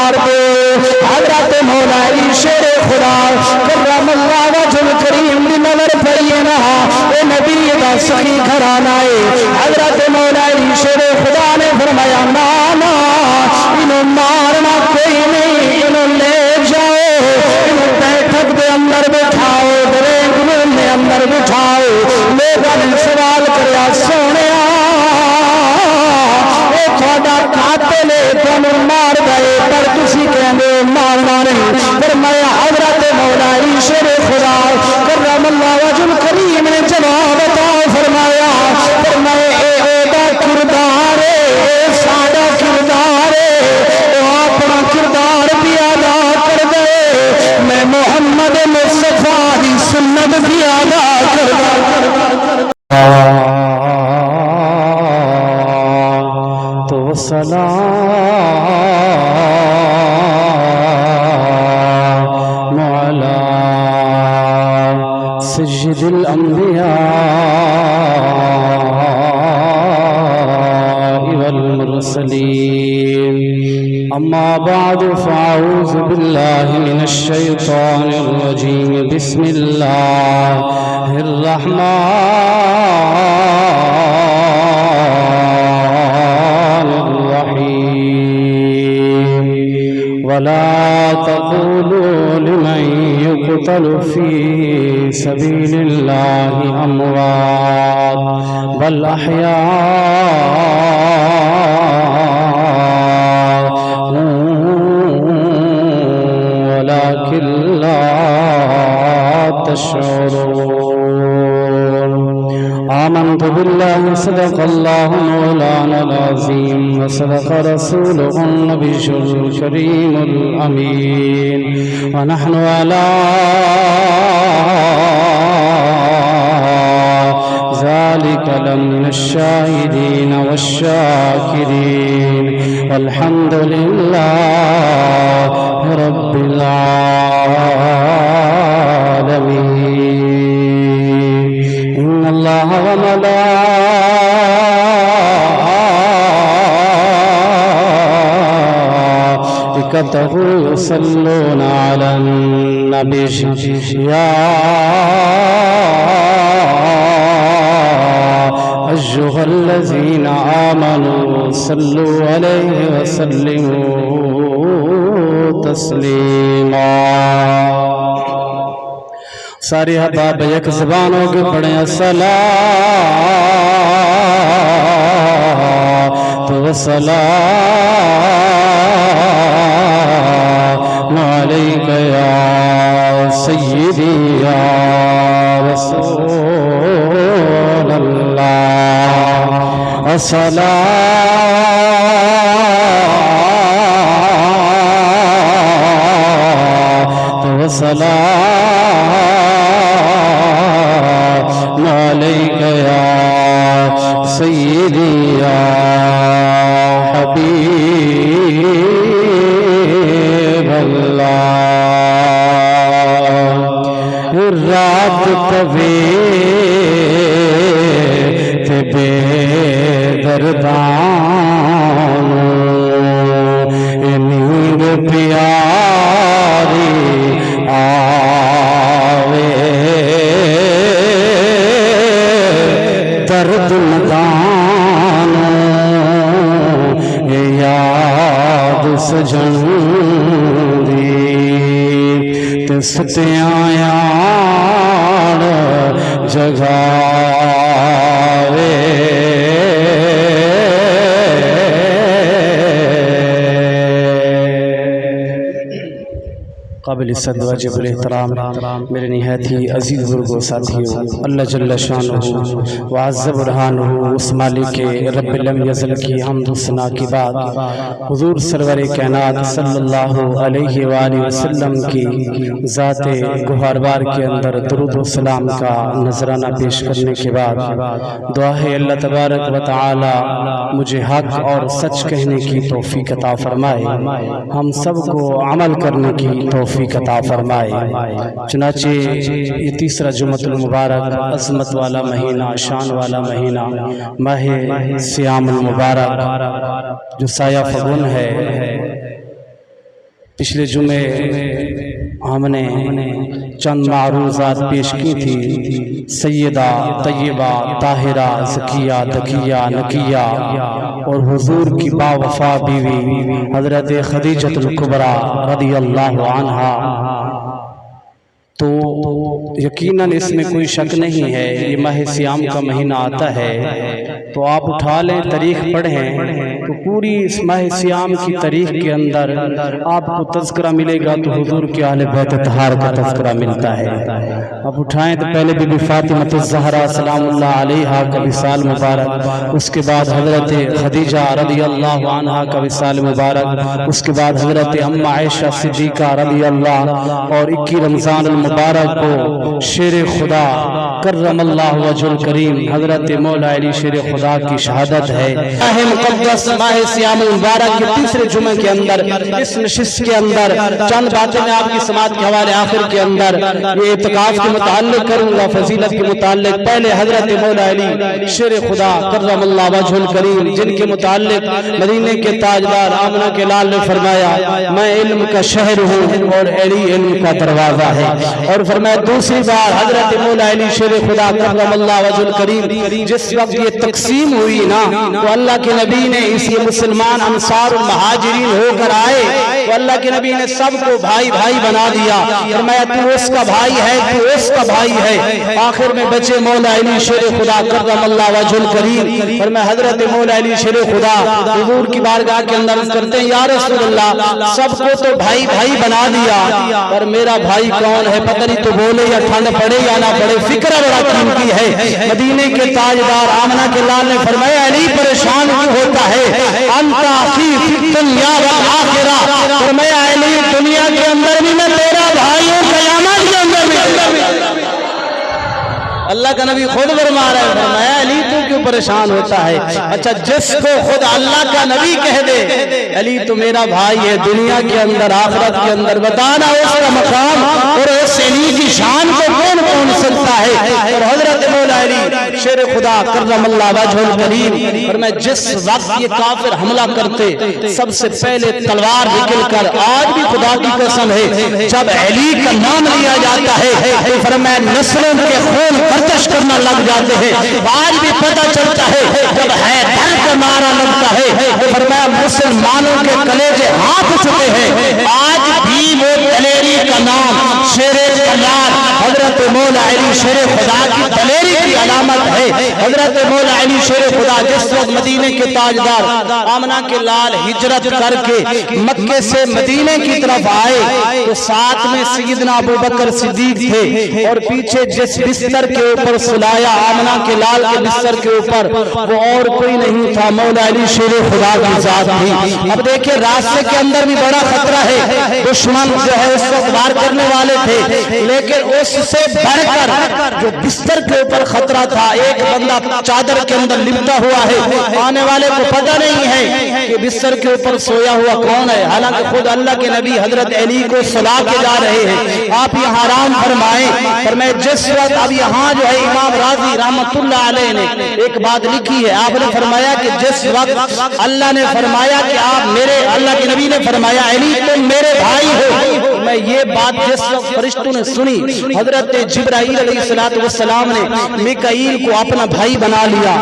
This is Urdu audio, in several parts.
دربار دے حضرت مولا علی شیر خدا کرم اللہ وجہ الکریم دی نظر پڑیے نا اے نبی دا سخی گھرانا ہے حضرت مولا علی شیر خدا نے فرمایا نانا انہوں مارنا کوئی نہیں انہوں لے جاؤ انہوں بیٹھک دے اندر بٹھاؤ دریگ میں اندر بٹھاؤ لوگوں نے سوال کریا سونے اے تھوڑا قاتل تم مار گئے پر تسی کہنے مارنا نہیں فرمایا حضرت مولا علی شیر خدا کرم اللہ وجہ الکریم نے جواب عطا فرمایا اے دا کردار اے ساڈا کردار اے اپنا کردار بھی ادا کر دے میں محمد مصطفیٰ کی سنت بھی ادا کر دے تو سلام علی سید الانبیاء والمرسلین اما بعد فاعوذ باللہ من الشیطان الرجیم بسم اللہ الرحمن الرحیم ولا تقولوا لمن يقتل في سبيل الله أموات بل أحياء ولكن لا تشعرون آمنت بالله صدق الله مولانا العظيم وصدق رسوله النبي الكريم الأمين ونحن على ذلك لمن الشاهدين والشاكرين والحمد لله رب العالمين إن الله وملائكته يصلون على النبي يا أيها الذين آمنوا صلوا عليه وسلموا تسليما ساری حباب یک زبانوں کے پڑھیں الصلاة والسلام عليك يا سيدي يا رسول الله الصلاة والسلام عليك يا سيدي يا حبيب الله رات طویل بے دردان نیند پیاری آوے درد مدان یاد سجن دی تے ستیاں یار جگاوے قابل صد واجب الاحترام میرے نہایت ہی عزیز بزرگوں ساتھیوں اللہ جل شانہ وعزب برہانہ اس مالک رب لم یزل کی حمد و ثنا کی بعد حضور سرور کائنات صلی اللہ علیہ وآلہ وسلم کی ذات گہواربار کے اندر درود و سلام کا نذرانہ پیش کرنے کے بعد دعا ہے اللہ تبارک و تعالی مجھے حق اور سچ کہنے کی توفیق عطا فرمائے ہم سب کو عمل کرنے کی توفیق عطا فرمائے چنانچہ یہ تیسرا جمعۃ المبارک عظمت والا مہینہ شان والا مہینہ ماہ سیام المبارک جو سایہ فگن ہے پچھلے جمعے ہم نے چند معروضات پیش کی تھی، سیدہ طیبہ طاہرہ زکیہ تقیہ نقیہ اور حضور کی با وفا بیوی حضرت خدیجۃ الکبریٰ رضی اللہ عنہا۔ تو یقیناً اس میں کوئی شک نہیں ہے، یہ ماہ سیام کا مہینہ آتا ہے تو آپ اٹھا لیں تاریخ پڑھیں تو پوری اس ماہ سیام کی تاریخ کے اندر آپ کو تذکرہ ملے گا، تو حضور کے اہل بیت اطہار کا تذکرہ ملتا ہے۔ آپ اٹھائیں تو پہلے بی بی فاطمہ الزہرا سلام اللہ علیہا کا وصال مبارک، اس کے بعد حضرت خدیجہ رضی اللہ عنہا کا وصال مبارک، اس کے بعد حضرت ام عائشہ صدیقہ رضی اللہ، اور 21 رمضان المبارک کو شیر خدا کرم اللہ وجہ الکریم حضرت مولا علی شیر خدا کی شہادت ہے۔ ماہ مقدس ماہ سیام المبارک کے تیسرے جمعہ کے اندر اس نشست کے اندر چند باتیں میں آپ کی سماعت کے حوالے آخر کے اندر یہ اعتکاف کے متعلق کروں گا، فضیلت کے متعلق۔ پہلے حضرت مولا علی شیر خدا کرم اللہ وجہ الکریم جن کے متعلق مدینے کے تاجدار آمنہ کے لال نے فرمایا میں علم کا شہر ہوں اور علی علم کا دروازہ ہے، اور فرمایا دوسری بار حضرت مولا علی شیر خدا کرم اللہ وجہ الکریم جس وقت یہ تقسیم ہوئی نا تو اللہ کے نبی نے اسی مسلمان انصار المہاجرین ہو کر آئے تو اللہ کے نبی نے سب کو بھائی بھائی بنا دیا، فرمایا تو اس کا بھائی ہے تو اس کا بھائی ہے۔ آخر میں بچے مولا علی شیر خدا کرم اللہ وجہ الکریم، فرمایا حضرت مولا علی شیر خدا حضور کی بارگاہ کے اندر کرتے ہیں یا رسول اللہ سب کو تو بھائی بھائی بنا دیا پر میرا بھائی کون ہے پتہ نہیں، تو بولے یا ٹھنڈ پڑے یا نہ پڑے فکر بڑا قیمتی ہے۔ مدینے کے تاجدار آمنہ کے لال نے فرمایا علی پریشان کیوں ہوتا ہے، انت اخی فی الدنیا والآخرہ، فرمایا علی دنیا کے اندر بھی میں تیرا بھائی ہوں قیامت کے اندر بھی۔ اللہ کا نبی خود فرما رہا ہے، فرمایا علی تو کیوں پریشان ہوتا ہے؟ اچھا جس کو خود اللہ کا نبی کہہ دے علی تو میرا بھائی ہے دنیا کے اندر آخرت کے اندر، بتانا اس کا مقام اور اس علی کی شان کو کون پہنچ سکتا ہے؟ اور حضرت مولا علی شیر خدا کرم اللہ وجہ الکریم فرمایا جس وقت یہ کافر حملہ کرتے سب سے پہلے تلوار نکل کر، آج بھی خدا کی قسم ہے جب علی کا نام لیا جاتا ہے تو فرمایا نسلوں کے خون گردش کرنا لگ جاتے ہیں۔ آج بھی پتہ چلتا ہے جب حیدر کا نعرہ لگتا ہے تو فرمایا مسلمانوں کے کلیجے ہاتھ چکے ہیں۔ آج بھی وہ دلیری کا نام شیر کلار حضرت مولا علی شیر خدا کی دلیری کی علامت ہے۔ حضرت مولا علی شیر خدا جس وقت مدینے کے تاجدار آمنہ کے لال ہجرت کر کے مکے سے مدینے کی طرف آئے تو ساتھ میں سیدنا ابو بکر صدیق تھے اور پیچھے جس بستر کے اوپر سلایا آمنہ کے لال کے بستر کے اوپر وہ اور کوئی نہیں تھا، مولا علی شیر خدا کی ذات تھی۔ اب دیکھیں راستے کے اندر بھی بڑا خطرہ ہے، دشمن جو ہے اس وقت وار کرنے والے تھے، لیکن اس سے بڑھ کر جو بستر کے اوپر خطرہ تھا ایک بندہ چادر کے اندر لپٹا ہوا ہے، آنے والے کو پتہ نہیں ہے کہ بستر کے اوپر سویا ہوا کون ہے، حالانکہ خود اللہ کے نبی حضرت علی کو سلا کے جا رہے ہیں۔ آپ یہاں آرام فرمائیں، فرمائے جس وقت اب یہاں جو ہے امام راضی رحمت اللہ علیہ نے ایک بات لکھی ہے، آپ نے فرمایا کہ جس وقت اللہ نے فرمایا کہ آپ میرے، اللہ کے نبی نے فرمایا علی تم میرے بھائی ہو، میں یہ بات جس وقت فرشتوں نے سنی حضرت جبرائیل علیہ السلام نے میکائیل کو اپنا بھائی بنا لیا،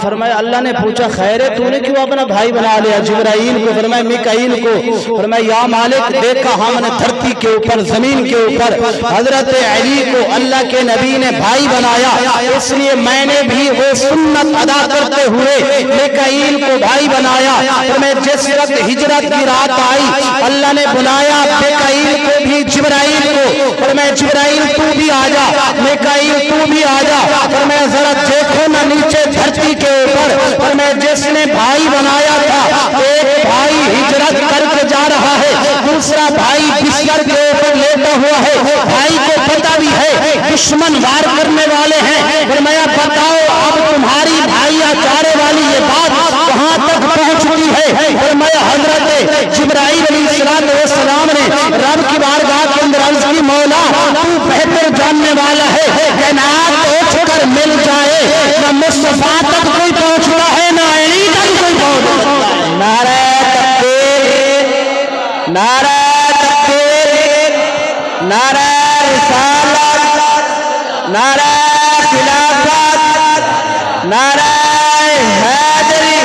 فرمایا اللہ نے پوچھا خیر ہے تو نے کیوں اپنا بھائی بنا لیا؟ جبرائیل کو فرمایا میکائیل کو، فرمایا یا مالک دیکھا ہم نے دھرتی کے اوپر زمین کے اوپر حضرت علی کو اللہ کے نبی نے بھائی بنایا، اس لیے میں نے بھی وہ سنت ادا کرتے ہوئے میکائیل کو بھائی بنایا۔ فرمایا جس وقت ہجرت کی رات آئی اللہ نے بلایا میکائیل کو بھی جبرائیل کو، فرمایا جبرائیل تو بھی آجا، میکائیل تو بھی آجا، فرمایا ذرا دیکھو نہ نیچے دھرتی کے اوپر، فرمایا جس نے بھائی بنایا تھا ایک بھائی ہجرت کر کے جا رہا ہے، دوسرا بھائی بستر کے اوپر لیٹا ہوا ہے، بھائی کو پتہ بھی ہے دشمن وار کرنے والے ہیں، فرمایا بتاؤ اب تمہاری بھائی چارے والی یہ بات کہاں تک پہنچ چکی ہے؟ فرمایا حضرت جبرائیل علیہ السلام نے رب کی بارگاہ کے اندر عرض کی مولا تو بہتر جاننے والا ہے، کائنات پہنچ کر مل جائے نہ مصطفیٰ تک کوئی پہنچتا ہے نہ علی تک کوئی پہنچتا ہے۔ نعرہ تکبیر، نعرہ نعرہ رسالت، نعرہ خلافت، نعرہ حیدری۔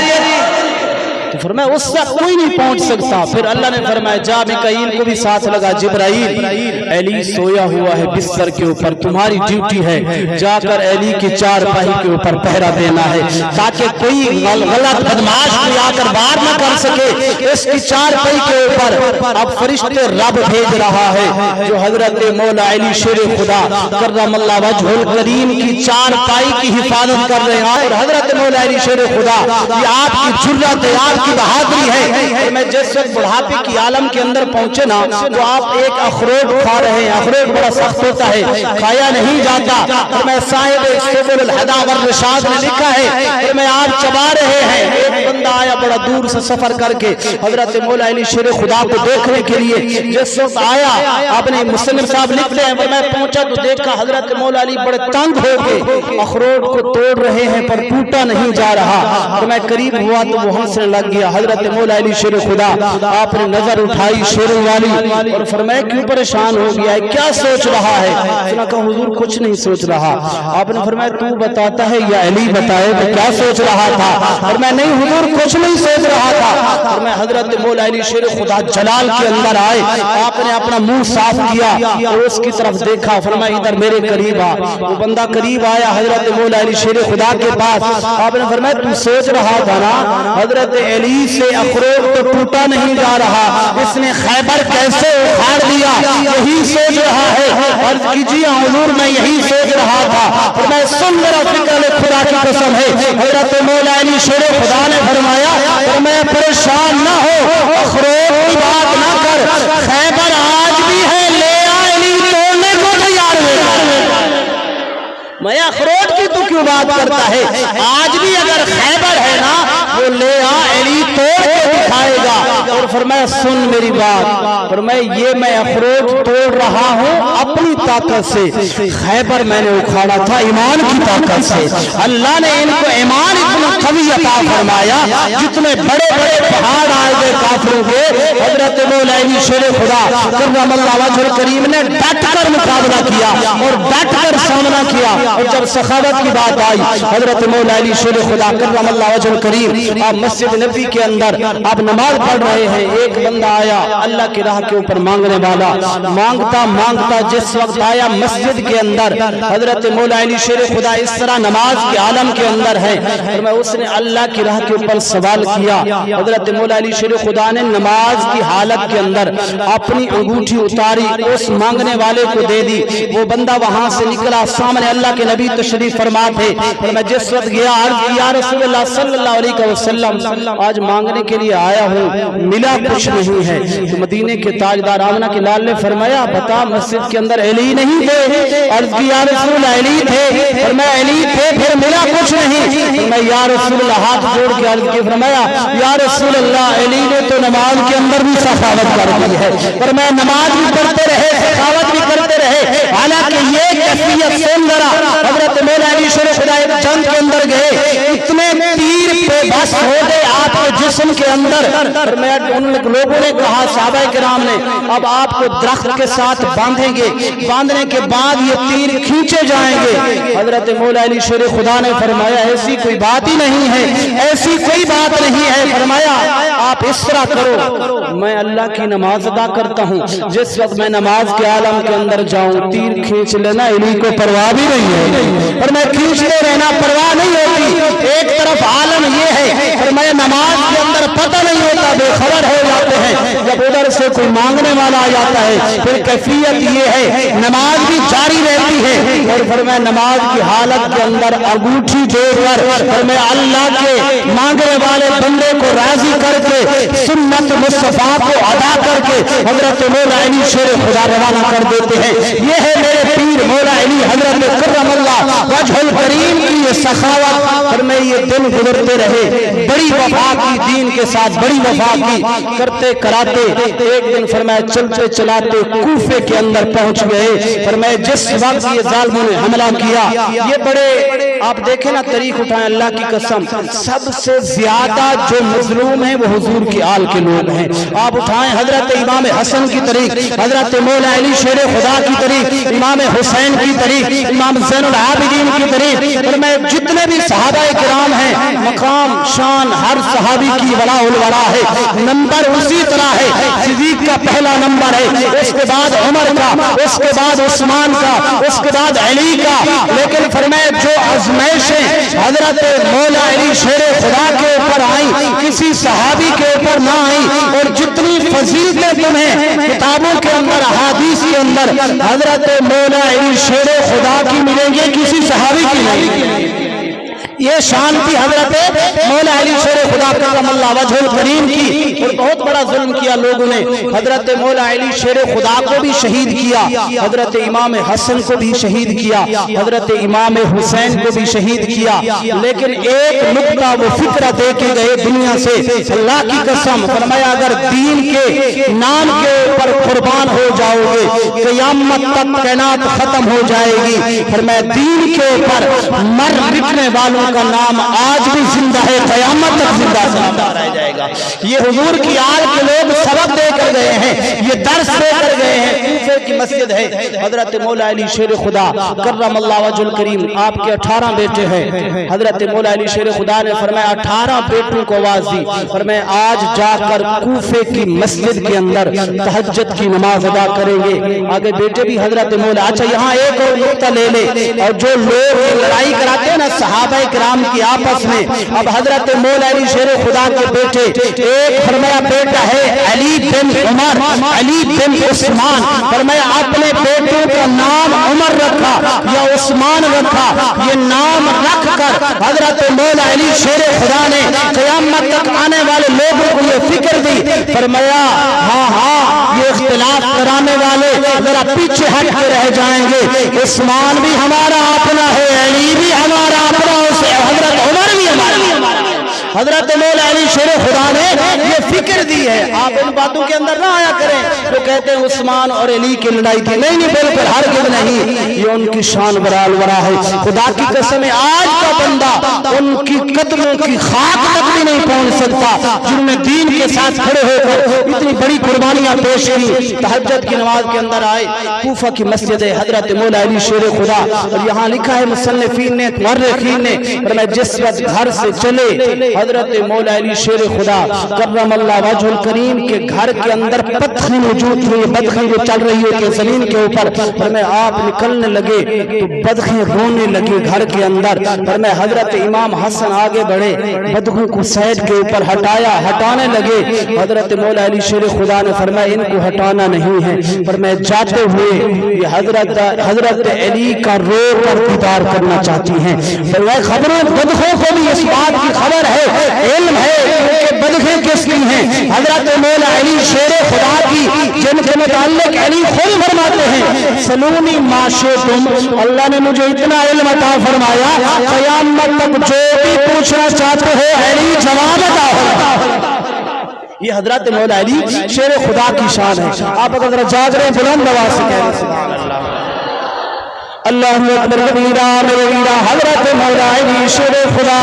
تو فرمایا اس تک کوئی نہیں پہنچ سکتا۔ پھر اللہ نے فرمایا جا میکائیل کو بھی ساتھ لگا، جبرائیل علی سویا ہوا ہے بستر کے اوپر، تمہاری ڈیوٹی ہے جا کر علی کی چارپائی کے اوپر پہرا دینا ہے تاکہ کوئی غلط بدماش کوئی آ کر بار نہ کر سکے اس کی چارپائی کے اوپر۔ اب فرشتے رب بھیج رہا ہے جو حضرت مولا علی شیر خدا کرم اللہ وجہ الکریم کی چارپائی کی حفاظت کر رہے ہیں۔ اور حضرت مولا علی شیر خدا یہ آپ کی جرأت ہے، آپ کی بہادری ہے۔ میں جس وقت بڑھاپے کی عالم کے اندر پہنچے نا تو آپ ایک اخروٹ کھا رہے ہیں، اخروٹ بڑا سخت ہوتا ہے، کھایا نہیں جاتا۔ میں صاحب سبل الہدی والرشاد نے لکھا ہے میں آپ چبا رہے ہیں، ایک بندہ آیا بڑا دور سے سفر کر کے حضرت مولا علی شیر خدا کو دیکھنے کے لیے۔ جس وقت آیا آپ نے مسلم صاحب لکھتے ہیں میں پہنچا تو دیکھا حضرت مولا علی بڑے تنگ ہو کے اخروٹ کو توڑ رہے ہیں پر ٹوٹا نہیں جا رہا۔ تو میں قریب ہوا تو وہ ہنسنے لگ گیا۔ حضرت مولا علی شیر خدا آپ نے نظر اٹھائی شیروں والی اور فرمایا کیوں پریشان ہو گیا ہے، کیا سوچ رہا ہے؟ اس نے کہا حضور کچھ نہیں سوچ رہا۔ آپ نے فرمایا تو بتاتا ہے یا علی بتائے تو کیا سوچ رہا تھا؟ اور میں نہیں حضور کچھ نہیں سوچ رہا تھا۔ اور میں حضرت مولا علی شیر خدا جلال کے اندر آئے، آپ نے اپنا منہ صاف کیا اور اس کی طرف دیکھا، فرمایا ادھر میرے قریب آ۔ وہ بندہ قریب آیا حضرت مولا علی شیر خدا کے پاس، آپ نے فرمایا تو سوچ رہا تھا نا حضرت علی سے اخروٹ تو ٹوٹا نہیں جا رہا، اس نے خیبر کیسے اکھاڑ دیا یہی سوچ رہا ہے؟ عرض کیجیے حضور میں یہی سوچ رہا تھا۔ اور میں سن میرا فکر خدا کی قسم ہے حضرت مولا علی شیر خدا نے فرمایا میں پریشان نہ ہو، اخروٹ کی بات نہ کر، خیبر آج بھی ہے، لے آ علی توڑنے کو تیار ہے۔ میں اخروٹ کی تو کیوں بات کرتا ہے؟ آج بھی اگر خیبر ہے نا وہ لے آ علی توڑ کے دکھائے گا۔ اور فرمایا سن میری بات، فرمایا یہ میں اخروٹ توڑ رہا ہوں اپنی طاقت سے، خیبر میں نے اکھاڑا تھا ایمان کی طاقت سے۔ اللہ نے ان کو ایمان اتنا قوی عطا فرمایا جتنے بڑے بڑے پہاڑ آئے گئے کافروں کے، حضرت مولا علی شیر خدا کرم اللہ وجہ الکریم نے ڈٹ کر مقابلہ کیا اور ڈٹ کر سامنا کیا۔ اور جب سخاوت کی بات آئی حضرت مولا علی شیر خدا کرم اللہ وجہ الکریم آپ مسجد نبی کے اندر آپ نماز پڑھ رہے ہیں، ایک بندہ آیا اللہ کی راہ کے اوپر مانگنے والا، مانگتا مانگتا جس وقت آیا مسجد کے اندر حضرت مولا علی شیر خدا اس طرح نماز کے عالم کے اندر ہے اور میں اس نے اللہ کی راہ کے اوپر سوال کیا۔ حضرت مولا علی شیر خدا نے نماز کی حالت کے اندر اپنی انگوٹھی اتاری اس مانگنے والے کو دے دی، وہ بندہ وہاں سے نکلا، سامنے اللہ کے نبی تشریف فرما تھے اور میں جس وقت گیا عرض کیا رسول اللہ صلی اللہ علیہ وسلم آج مانگنے کے لیے آیا ہوں، ملا کچھ نہیں ہے۔ تو مدینے کے تاجدار آمنہ کے لال نے فرمایا بتا مسجد کے اندر علی نہیں تھے؟ عرض کی یا رسول اللہ علی تھے، فرمایا علی تھے پھر ملا کچھ نہیں؟ میں یا رسول اللہ ہاتھ جوڑ کے عرض کی، فرمایا یا رسول اللہ علی نے تو نماز کے اندر بھی سخاوت کر دی ہے، فرمایا نماز بھی پڑھتے رہے سخاوت بھی کرتے رہے، حالانکہ یہ کیفیت سن ذرا حضرت مولا علی شیر خدا ایک جنگ کے اندر گئے، اتنے تیر پہ بس ہو گئے آپ کے جسم کے اندر، ان لوگوں نے کہا صحابہ کرام نے اب آپ کو درخت کے ساتھ باندھیں گے، باندھنے کے بعد یہ تیر کھینچے جائیں گے۔ حضرت مولا علی شیر خدا نے فرمایا ایسی کوئی بات ہی نہیں ہے، ایسی کوئی بات نہیں ہے، فرمایا آپ اس طرح کرو میں اللہ کی نماز ادا کرتا ہوں، جس وقت میں نماز کے عالم کے اندر جاؤں تیر کھینچ لینا علی کو پرواہ بھی نہیں ہے، اور میں کھینچتے رہنا پرواہ نہیں ہوتی۔ ایک طرف عالم یہ ہے فرمایا نماز کے اندر پتہ نہیں ہوتا، بے خبر ہو جاتے ہیں، جب ادھر سے کوئی مانگنے والا آ جاتا ہے پھر کیفیت یہ ہے نماز بھی جاری رہتی ہے۔ اور فرمایا نماز کی حالت کے اندر انگوٹھی دے کر فرمایا اللہ کے مانگنے والے بندے کو راضی کر کے سنت مصطفیٰ کو ادا کر کے حضرت مولا علی شیر خدا روانہ کر دیتے ہیں۔ یہ ہے میرے پیر مولا علی حضرت کرم اللہ وجہ الکریم کی یہ سخاوت، اور میں یہ دن گزرتے رہے بڑی وفا کی، دین کے ساتھ بڑی وفا کی، کرتے کراتے ایک دن فرمایا چلتے چلاتے کوفے کے اندر پہنچ گئے، فرمایا جس وقت یہ ظالموں نے حملہ کیا، یہ بڑے آپ دیکھیں نا طریق اٹھائیں، اللہ کی قسم سب سے زیادہ جو مظلوم ہیں وہ حضور کی آل کے لوگ ہیں۔ آپ اٹھائیں حضرت امام حسن کی طریق، حضرت مولا علی شیر خدا کی طریق، امام حسین کی طریق، امام زین العابدین کی طریق، اور میں جتنے بھی صحابہ کرام ہیں، مقام شان ہر صحابی کی ولا الولا ہے، نمبر اسی طرح ہے، صدیق کا پہلا نمبر ہے، اس کے بعد عمر کا، اس کے بعد عثمان کا، اس کے بعد علی کا، لیکن فرمائے جو آزمائشیں حضرت مولا علی شیر خدا کے اوپر آئیں کسی صحابی کے اوپر نہ آئیں، اور جتنی فضیلتیں تمہیں کتابوں کے اندر احادیث کے اندر حضرت مولا علی شیر خدا کی ملیں گے کسی صحابی کی نہیں۔ یہ شان تھی حضرت مولا علی شیر خدا کرم اللہ وجہ الکریم کی، اور بہت بڑا ظلم کیا لوگوں نے، حضرت مولا علی شیر خدا کو بھی شہید کیا، حضرت امام حسن کو بھی شہید کیا، حضرت امام حسین کو بھی شہید کیا، لیکن ایک نقطہ وہ فکرہ دے کے گئے دنیا سے، اللہ کی قسم فرمایا اگر دین کے نام کے اوپر قربان ہو جاؤ گے قیامت تک کائنات ختم ہو جائے گی، فرمایا دین کے اوپر مر مٹنے والوں کا نام آج بھی زندہ ہے، قیامت تک زندہ رہ جائے گا۔ یہ حضور کی آل کے لوگ سبق دے کر گئے ہیں، یہ درس دے کر گئے ہیں۔ کوفے کی مسجد ہے، حضرت مولا علی شیر خدا کرم اللہ وجہ الکریم، آپ کے 18 بیٹے ہیں، حضرت مولا علی شیر خدا نے فرمایا 18 بیٹوں کو آواز دی، فرمایا آج جا کر کوفے کی مسجد کے اندر تہجد کی نماز ادا کریں گے۔ آگے بیٹے بھی حضرت مولا، اچھا یہاں ایک اور نقطہ لے لے، اور جو لوگ لڑائی کراتے ہیں نا صحابہ کرام کی آپس میں، اب حضرت مولا علی شیر خدا کے بیٹے، ایک فرمایا بیٹا ہے علی بن عمر، علی بن عثمان، فرمایا اپنے بیٹوں کا نام عمر رکھا یا عثمان رکھا، یہ نام رکھ کر حضرت مولا علی شیر خدا نے قیامت تک آنے والے لوگوں کو یہ فکر دی، فرمایا ہاں یہ اختلاف کرانے والے ذرا پیچھے ہٹ کے رہ جائیں گے، عثمان بھی ہمارا اپنا ہے، علی بھی ہمارا اپنا، حضرت عمر بھی ہمارا، حضرت مولا علی شیر خدا نے یہ فکر دی ہے۔ آپ ان باتوں کے اندر نہ آیا کریں جو کہتے ہیں عثمان اور علی کی لڑائی تھی، نہیں بالکل ہرگز نہیں، یہ ان کی شان برال ورا ہے۔ خدا کی قسم آج کا بندہ ان کی قدموں کی خاک تک بھی نہیں پہنچ سکتا جنہوں نے دین کے ساتھ کھڑے ہو کر اتنی بڑی قربانیاں پیش کی، تہجد کی نماز کے اندر آئے، کوفہ کی مسجد ہے حضرت مولا علی شیر خدا، اور یہاں لکھا ہے مصنفین نے مورخین نے، فرمایا جس وقت گھر سے چلے حضرت مولا علی شیر خدا کرم اللہ وجہ الکریم کے گھر کے اندر پتھری موجود تھی، بدخیں جو چل رہی ہوتی زمین کے اوپر، فرمایا آپ نکلنے لگے تو بدخیں رونے لگے گھر کے اندر، فرمایا حضرت امام حسن آگے بڑھے، بدخوں کو سائیڈ کے اوپر ہٹانے لگے، حضرت مولا علی شیر خدا نے فرمایا ان کو ہٹانا نہیں ہے، فرمایا جاتے ہوئے یہ حضرت علی کا رو کر دیدار کرنا چاہتی ہیں، فرمایا خبروں بدخوں کو بھی اس بات کی خبر ہے، علم ہے کہ بدخیں کس کی ہیں، حضرت مولا علی شیر خدا کی، جن کے متعلق علی خود فرماتے ہیں سلونی معاشے تم، اللہ نے مجھے اتنا علم عطا فرمایا قیامت تک جو بھی پوچھنا چاہتے ہو علی جواب عطا ہوگا۔ یہ حضرت مولا علی شیر خدا کی شان ہے۔ آپ اگر جاگ رہے ہیں بلند آواز سے کہہ رہے سبحان اللہ، اللہ اکبر کبیرہ، میرا حضرت مولا علی شیر خدا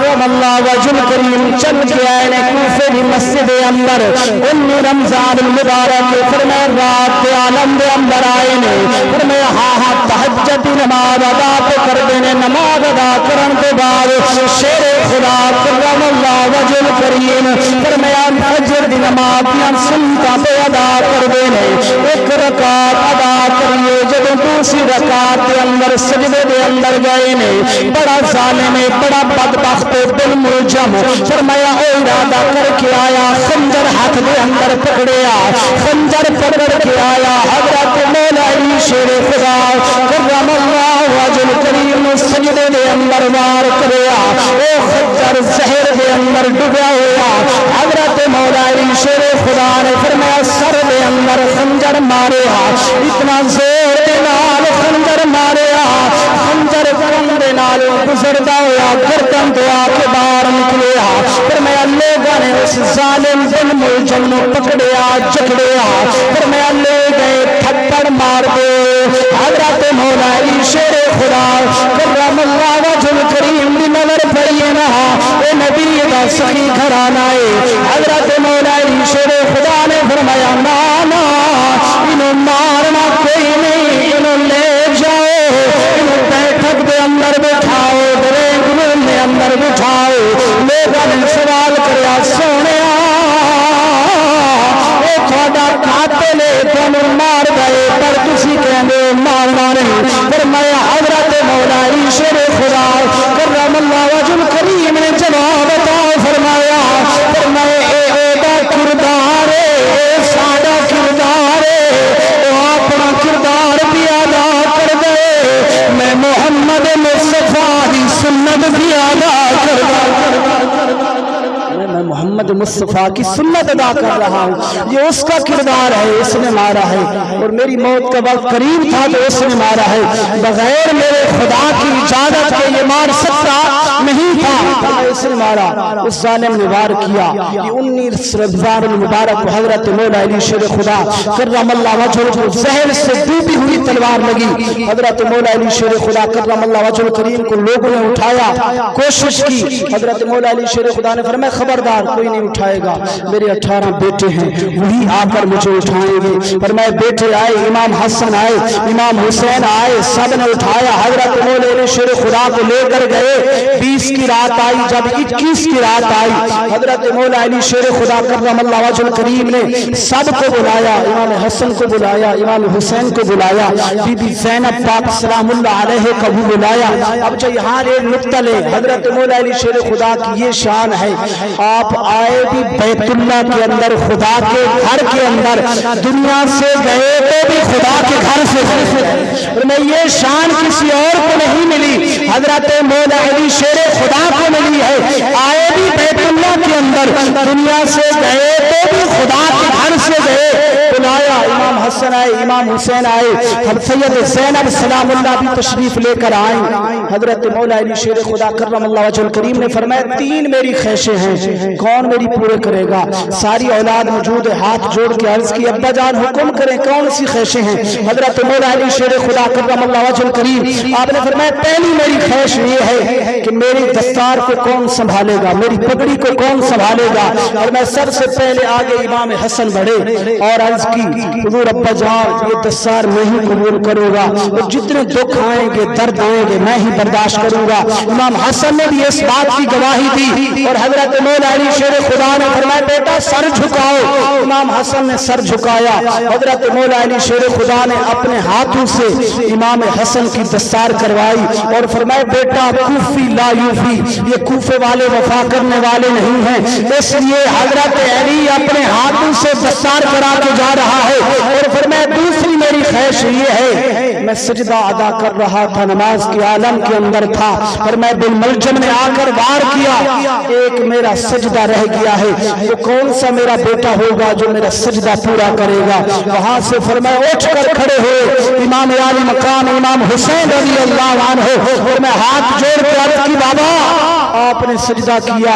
کرم اللہ وجہ الکریم چل کے آئے کوفے کی مسجد اندر، ان رمضان المبارک فرمایا رات عالم دے اندر آئے نے، فرمایا ہاں تہجد نماز ادا کر دینے، نماز ادا کرن کے بعد شیر خدا کرم اللہ وجہ الکریم فرمایا فجر دی نماز سنتا پہ ادا کر دینے، ایک رکعت ادا کریے، جب دوسری رکعت کے اندر سجدے دے اندر گئے نے، بڑا ظالم ہے، بڑا بدبخت دل ملجم، فرمایا او ارادہ کر کے آیا، خنجر ہاتھ دے اندر پکڑیا، خنجر پکڑ کے آیا، حضرت مولا علی شیر خدا کرم اللہ وجہ الکریم سجدے دے اندر وار کریا، او خنجر زہر دے اندر ڈوبیا ہوا، حضرت مولا علی شیر خدا نے فرمایا سر دے اندر خنجر ماریا، اتنا زور دے نال خنجر ماریا، خنجر کرن دے نال گزرتا ہوا گردن دعا کے باہر نکلیا فرمایا لوگوں نے اس ظالم دل ملجم نو پکڑیا جکڑیا فرمایا لے گئے تھپڑ مار دے حضرت مولا علی شیر خدا کرم اللہ وجہ الکریم دی نظر پڑی نہ اے نبی دا سخی گھرانہ ہے حضرت مولا علی شیر خدا نے فرمایا نانا انہوں مارنا کوئی نہیں انہوں لے جاؤ انہوں بیٹھک دے اندر بٹھاؤ ڈرینگ روم دے اندر بٹھاؤ لوگوں نے سوال کریا سونے اے تھوڑا قاتل تمہیں مار گئے پر تسی کہنے مارنا نہیں فرمایا حضرت مولا علی شیر خدا کرم اللہ وجہ الکریم نے جواب عطا فرمایا اے دا کردار اے ساڈا کردار اے اپنا کردار بھی ادا کر دے میں محمد مصطفیٰ دی سنت بھی ادا کر دے میں محمد مصطفیٰ کی سنت ادا کر رہا ہوں یہ اس کا کردار ہے اس نے مارا ہے اور میری موت کا وقت قریب تھا تو اس نے مارا ہے بغیر میرے خدا کی اجازت کے یہ مار سکتا نہیں تھا اس نے مارا اس ظالم نے وار کیا یہ 19 رمضان المبارک کو حضرت مولا علی شیر خدا کرم اللہ وجہہ کو زہر سے ڈوبی ہوئی تلوار لگی حضرت مولا علی شیر خدا کرم اللہ وجہہ الکریم کو لوگوں نے اٹھایا کوشش کی حضرت مولا علی شیر خدا نے فرمایا خبردار کوئی نہیں اٹھائے گا میرے 18 بیٹے ہیں وہی آ کر مجھے اٹھائیں گے فرمایا بیٹے آئے امام حسن آئے امام حسین آئے سب نے اٹھایا حضرت مولا علی شیر خدا کو لے کر گئے 20 کی رات آئی جب 21 کی رات آئی حضرت مولا علی شیر خدا کرم اللہ وجہ الکریم نے سب کو بلایا امام حسن کو بلایا امام حسین کو بلایا بی بی زینب پاک سلام اللہ علیہ کو بھی بلایا اب جو یہاں ایک نقطہ لے حضرت مولا علی شیر خدا کی یہ شان ہے آپ آئے بھی بیت اللہ کے اندر خدا کے گھر کے اندر دنیا سے گئے تو بھی خدا کے گھر سے گئے اور میں یہ شان کسی اور کو نہیں ملی حضرت مولا علی شیر خدا کو ملی ہے آئے بھی بیت اللہ کے اندر دنیا سے گئے تو بھی خدا کے گھر سے گئے بلایا امام حسن آئے امام حسین آئے سید زینب سلام اللہ بھی تشریف لے کر آئیں حضرت مولا علی شیر خدا کرم اللہ وجہ الکریم نے فرمایا 3 میری خواہشیں ہیں کون میری پورے کرے گا ساری اولاد موجود ہے ہاتھ جوڑ کے عرض کی ابا جان حکم کریں کون سی خواہشیں ہیں حضرت مولا علی شیر خدا کرم اللہ وجہ الکریم آپ نے فرمایا پہلی میری خواہش یہ ہے کہ میری دستار کو کون سنبھالے گا میری پگڑی کو کون سنبھالے گا اور میں سب سے پہلے آگے امام حسن بڑھے اور عرض کی حضور ابا جان یہ دستار میں ہی قبول کروں گا اور جتنے دکھ آئیں گے درد آئیں گے میں ہی برداشت کروں گا امام حسن نے بھی اس بات کی گواہی دی اور حضرت مولا علی شیر خدا نے فرمایا بیٹا سر جھکاؤ امام حسن نے سر جھکایا حضرت مولا علی شیر خدا نے اپنے ہاتھوں سے امام حسن کی دستار کروائی اور فرمایا بیٹا کوفی لا یوفی یہ کوفے والے وفا کرنے والے نہیں ہیں اس لیے حضرت علی اپنے ہاتھوں سے دستار کرا کے جا رہا ہے اور فرمایا دوسری میری خواہش یہ ہے میں سجدہ ادا کر رہا تھا نماز کے عالم کے اندر تھا اور میں بالملجم نے آ کر وار کیا ایک میرا سجدہ رہ گیا ہے وہ کون سا میرا بیٹا ہوگا جو میرا سجدہ پورا کرے گا وہاں سے فرمایا اٹھ کر کھڑے ہوئے امام عالی مقام امام حسین رضی اللہ عنہ اور میں ہاتھ جوڑ کے عرض کی بابا آپ نے سجدہ کیا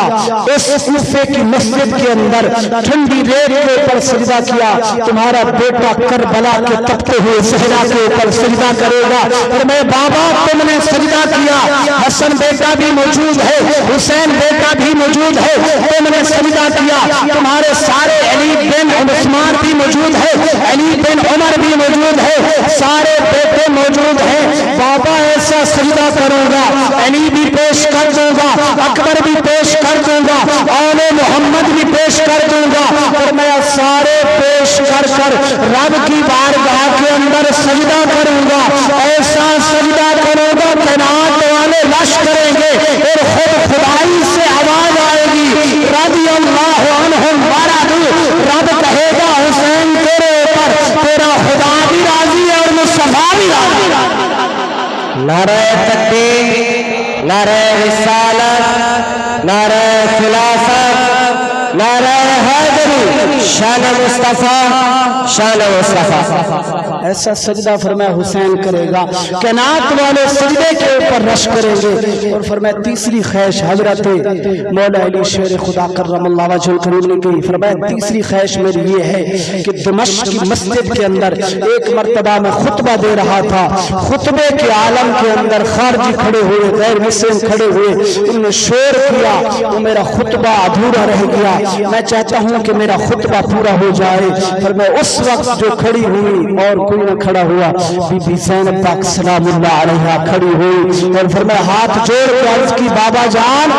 اس کوفے کی مسجد کے اندر ٹھنڈی ریت کے اوپر سجدہ کیا تمہارا بیٹا کربلا کے تپتے ہوئے صحرا کے اوپر سجدہ کرے گا اور میں بابا تم نے سجدہ کیا حسن بیٹا بھی موجود ہے حسین بیٹا بھی موجود ہے تم نے سجدہ کیا تمہارے سارے علی بن عثمان بھی موجود ہے علی بن عمر بھی موجود ہے سارے بیٹے موجود ہیں بابا ایسا سجدہ کروں گا علی بھی پیش کر دوں گا اکبر بھی پیش کر دوں گا آل محمد بھی پیش کر دوں گا اور میں سارے پیش کر کر رب کی بارگاہ کے اندر سجدہ کروں گا ایسا سجدہ کروں گا کائنات والے لش کریں گے اور خود خدائی سے آواز آئے گی رضی اللہ عنہم ورضوا رب کہے گا حسین تیرے اوپر تیرا خدا بھی راضی ہے اور مصطفیٰ بھی راضی ہے نعرہ تکبیر نعرہ رسالت نعرہ خلافت نعرہ حیدری شان مصطفیٰ شان مصطفیٰ. ایسا سجدہ فرمایا حسین کرے گا کہ نات والے سجدے کے اوپر رش کریں گے. اور فرمایا تیسری خواہش حضرت مولا علی شیر خدا کرم اللہ وجہ الکریم نے کی. فرمایا تیسری خواہش میری یہ ہے کہ دمشق کی مسجد کے اندر ایک مرتبہ میں خطبہ دے رہا تھا. خطبے کے عالم کے اندر خارجی کھڑے ہوئے, غیر مسلم کھڑے ہوئے, انہوں نے شور کیا تو میرا خطبہ ادھورا رہ گیا. میں چاہتا ہوں کہ میرا خطبہ پورا ہو جائے. پر میں اس وقت جو کھڑی ہوئی اور کوئی نہ کھڑا ہوا, بی بی زینب پاک سلام اللہ علیہا کھڑی ہوئی اور فرمایا ہاتھ جوڑ کے عرض کی بابا جان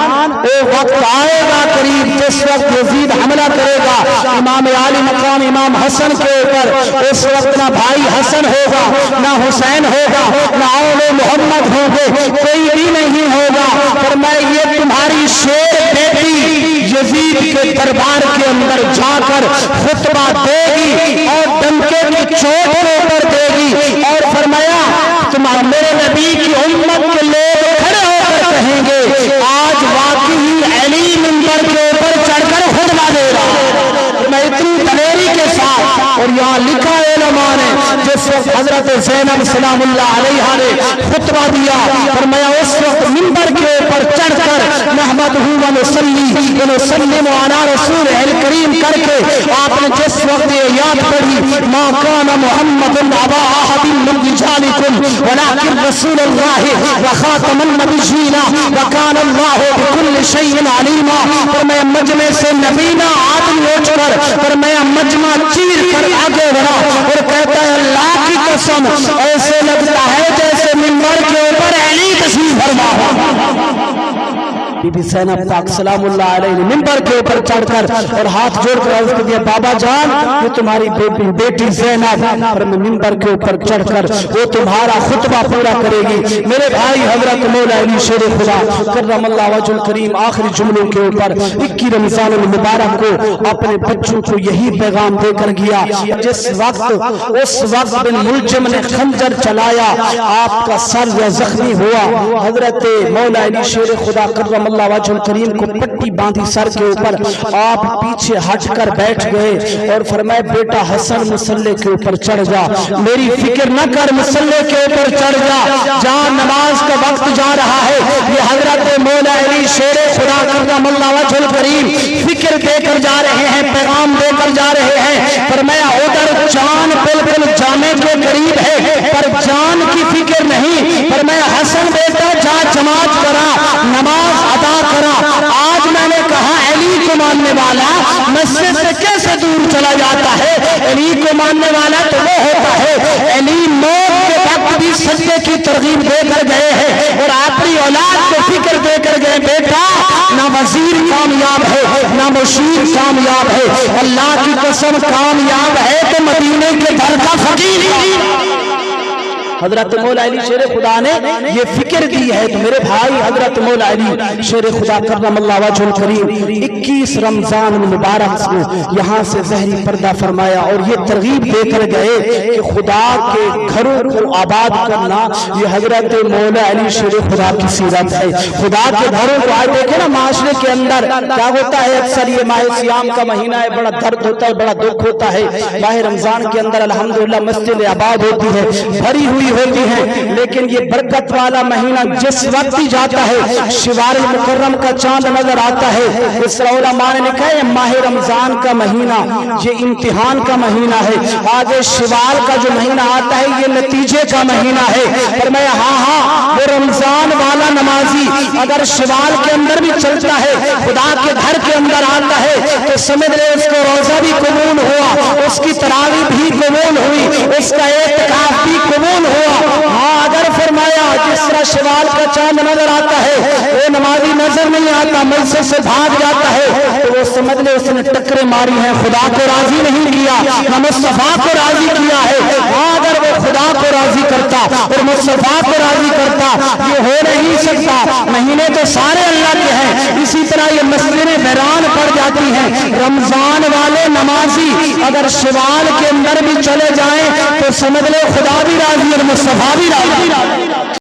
اے وقت آئے گا قریب جس وقت یزید حملہ کرے گا امام عالی مقام امام حسن کے اوپر. اس وقت نہ بھائی حسن ہوگا, نہ حسین ہوگا, نہ اول محمد ہوں گے, کوئی بھی نہیں ہوگا. فرمایا یہ تمہاری شیر بیٹی یزید کے دربار کے اندر جا کر خطبہ دے گی اور ڈنکے کی چوٹ کے اوپر دے گی. اور فرمایا تمہارے میرے نبی کی امت کے لوگ کھڑے ہو کر کہیں گے آج واقعی علی منبر کے اوپر چڑھ کر خطبہ دے رہا ہے. میں اتنی دلیری کے ساتھ, اور یہاں لکھا ہے علماء نے جس وقت حضرت زینب سلام اللہ علیہا نے خطبہ دیا فرمایا اس وقت منبر کے اوپر چڑھ کر نحمدہ و نصلی و نسلم علی رسول کریم کر کے آپ نے جس وقت یہ یاد پڑھی ما کان محمد ابا احد من رجالکم ولکن رسول اللہ وخاتم النبیین وکان اللہ بکل شیء علیما. فرمایا مجمع سے نبینا عادل اٹھ کر فرمایا مجمع چیر کر آگے بڑھا اور کہتا ہے اللہ کی قسم ایسے لگتا ہے جیسے منبر کے اوپر علی تشریف فرما ہو. بی بی زینب پاک سلام اللہ علیہ نے منبر کے اوپر چڑھ کر اور ہاتھ جوڑ کر عرض کر دیا بابا جان یہ تمہاری بیٹی زینب اور منبر کے اوپر چڑھ کر وہ تمہارا خطبہ پورا کرے گی. میرے بھائی حضرت مولا علی شیر خدا کرم اللہ وجہ الکریم آخری جملوں کے اوپر 21 رمضان المبارک کو اپنے بچوں کو یہی پیغام دے کر گیا. جس وقت اس وقت بن ملجم نے خنجر چلایا آپ کا سر زخمی ہوا. حضرت مولا علی شیر خدا کرم اللہ وجہ الکریم کو پٹی باندھی سر کے اوپر, آپ پیچھے ہٹ کر بیٹھ گئے اور فرمائے بیٹا حسن مصلی کے اوپر چڑھ جا, میری فکر نہ کر, مصلی کے اوپر چڑھ جا, جہاں نماز کا وقت جا رہا ہے. یہ حضرت مولا علی شیر خدا کرم اللہ وجہ الکریم فکر دے کر جا رہے ہیں, پیغام دے کر جا رہے ہیں. فرمایا ادھر جان بالکل جانے کے قریب ہے پر جان کی فکر نہیں. فرمایا حسن بیٹا جا جماعت کرا, نماز ادا کرا. آج میں نے کہا علی کو ماننے والا مسجد سے کیسے دور چلا جاتا ہے. علی کو ماننے والا تو وہ ہوتا ہے علی موت کے وقت بھی سجدے کی ترغیب دے کر گئے ہیں اور اپنی اولاد کو فکر دے کر گئے بیٹا نہ وزیر کامیاب ہے نہ مشیر کامیاب ہے, اللہ کی قسم کامیاب ہے تو مدینے کے گھر کا فقیر. حضرت مولا علی شیر خدا نے یہ فکر دی ہے. تو میرے بھائی حضرت مولا علی شیر خدا کرم اللہ وجہ الکریم 21 رمضان المبارک میں یہاں سے ظہری پردہ فرمایا اور یہ ترغیب دے کر گئے کہ خدا کے گھروں کو آباد کرنا یہ حضرت مولا علی شیر خدا کی سیرت ہے. خدا کے گھروں کو آج دیکھیں نا معاشرے کے اندر کیا ہوتا ہے, اکثر یہ ماہ سیام کا مہینہ ہے, بڑا درد ہوتا ہے, بڑا دکھ ہوتا ہے. ماہ رمضان کے اندر الحمدللہ مسجد آباد ہوتی ہے, بھری ہوئی ہوتی ہے, لیکن یہ برکت والا مہینہ جس وقت ہی جاتا ہے شوال المکرم کا چاند نظر آتا ہے. اس طرح علماء نے کہا ہے ماہ رمضان کا مہینہ یہ امتحان کا مہینہ ہے, آگے شوال کا جو مہینہ آتا ہے یہ نتیجے کا مہینہ ہے. فرمایا ہاں وہ رمضان والا نمازی اگر شوال کے اندر بھی چلتا ہے خدا کے گھر کے اندر آتا ہے تو سمجھ لے اس کو روزہ بھی قبول ہوا, اس کی تراویح بھی قبول ہوئی, اس کا اعتکاف بھی قبول ہوا. ہاں اگر فرمایا جس طرح شوال کا چاند نظر آتا ہے وہ نمازی نظر نہیں آتا, مسجد سے بھاگ جاتا ہے تو وہ سمجھ لے اس نے ٹکریں ماری ہیں, خدا کو راضی نہیں کیا نہ مصطفیٰ کو راضی کیا ہے. ہاں اگر وہ خدا کو راضی کرتا اور مصطفیٰ کو راضی کرتا یہ ہو نہیں سکتا. مہینے تو سارے اللہ کے ہیں, اسی طرح یہ مسجدیں ویران پڑ جاتی ہیں. رمضان والے نمازی اگر شوال کے اندر بھی چلے جائیں تو سمجھ لے خدا بھی راضی اور مصطفیٰ بھی راضی.